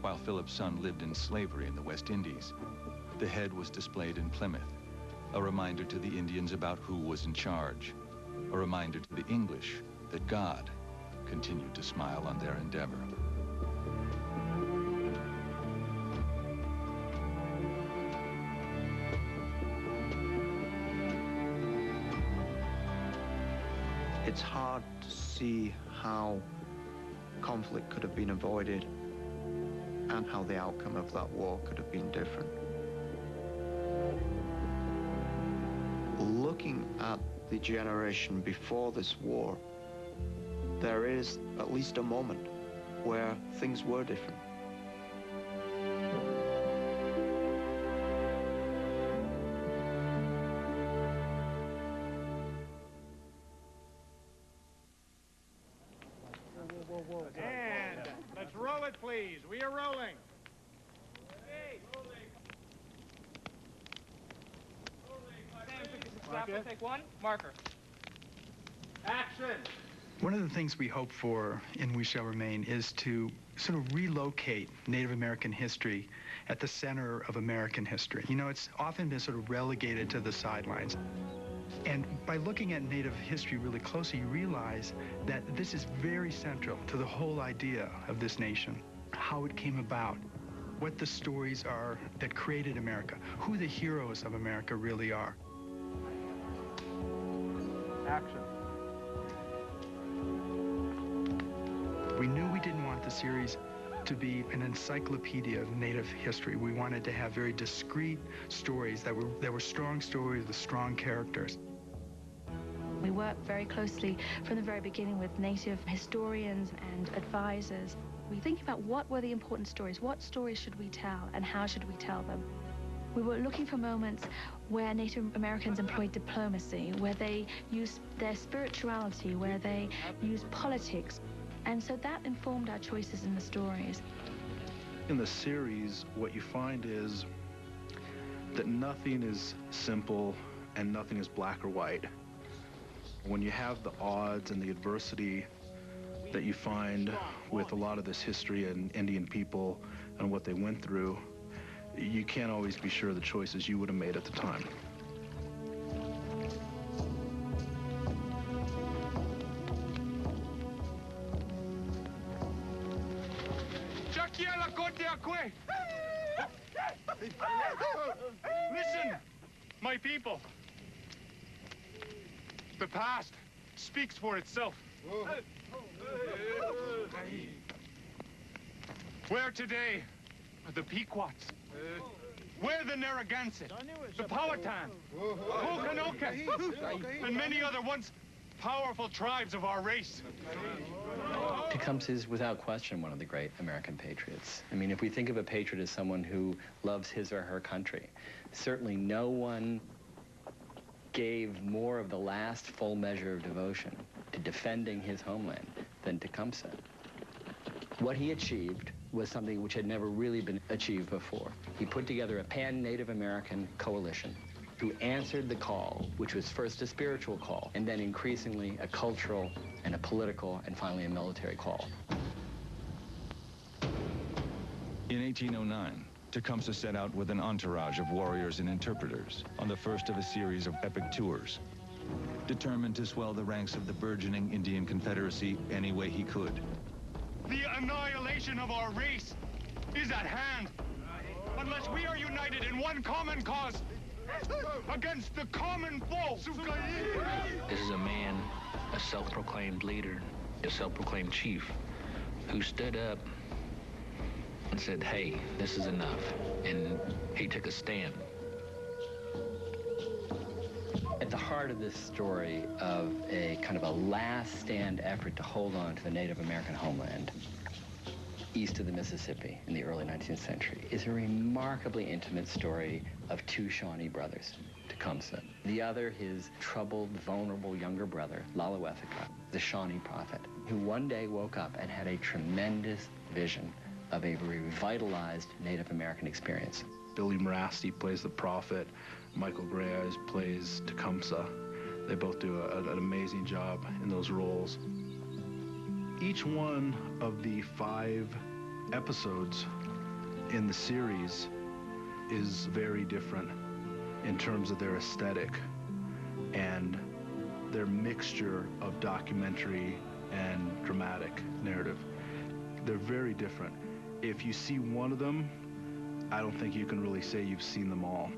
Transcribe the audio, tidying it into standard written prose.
while Philip's son lived in slavery in the West Indies. The head was displayed in Plymouth, a reminder to the Indians about who was in charge, a reminder to the English that God continued to smile on their endeavor. It's hard to see how conflict could have been avoided and how the outcome of that war could have been different. Looking at the generation before this war, there is at least a moment where things were different. And let's roll it, please. We are rolling. Hey, rolling. Sam, take one. Marker. Action. One of the things we hope for in We Shall Remain is to sort of relocate Native American history at the center of American history. You know, it's often been sort of relegated to the sidelines. And by looking at Native history really closely, you realize that this is very central to the whole idea of this nation, how it came about, what the stories are that created America, who the heroes of America really are. Action. We knew we didn't want the series to be an encyclopedia of Native history. We wanted to have very discrete stories that were strong stories with strong characters. We worked very closely from the very beginning with Native historians and advisors. We think about what were the important stories, what stories should we tell, and how should we tell them. We were looking for moments where Native Americans employed diplomacy, where they used their spirituality, where they used politics. And so that informed our choices in the stories. In the series, what you find is that nothing is simple and nothing is black or white. When you have the odds and the adversity that you find with a lot of this history and Indian people and what they went through, you can't always be sure of the choices you would have made at the time. Listen, my people. The past speaks for itself. Where today are the Pequots? Where the Narragansett, the Powhatan, Okanoka, and many other once powerful tribes of our race? Tecumseh is without question one of the great American patriots. I mean, if we think of a patriot as someone who loves his or her country, certainly no one gave more of the last full measure of devotion to defending his homeland than Tecumseh. What he achieved was something which had never really been achieved before. He put together a pan-Native American coalition who answered the call, which was first a spiritual call, and then increasingly a cultural and a political and finally a military call. In 1809, Tecumseh set out with an entourage of warriors and interpreters on the first of a series of epic tours, determined to swell the ranks of the burgeoning Indian Confederacy any way he could. The annihilation of our race is at hand, unless we are united in one common cause against the common foe. This is a man, a self-proclaimed leader, a self-proclaimed chief, who stood up and said, hey, this is enough, and he took a stand. At the heart of this story of a kind of a last stand effort to hold on to the Native American homeland east of the Mississippi in the early 19th century is a remarkably intimate story of two Shawnee brothers, Tecumseh. The other, his troubled, vulnerable younger brother, Lalawethika, the Shawnee prophet, who one day woke up and had a tremendous vision of a revitalized Native American experience. Billy Morasti plays the prophet. Michael Grayes plays Tecumseh. They both do an amazing job in those roles. Each one of the 5 episodes in the series is very different in terms of their aesthetic and their mixture of documentary and dramatic narrative. They're very different. If you see one of them, I don't think you can really say you've seen them all.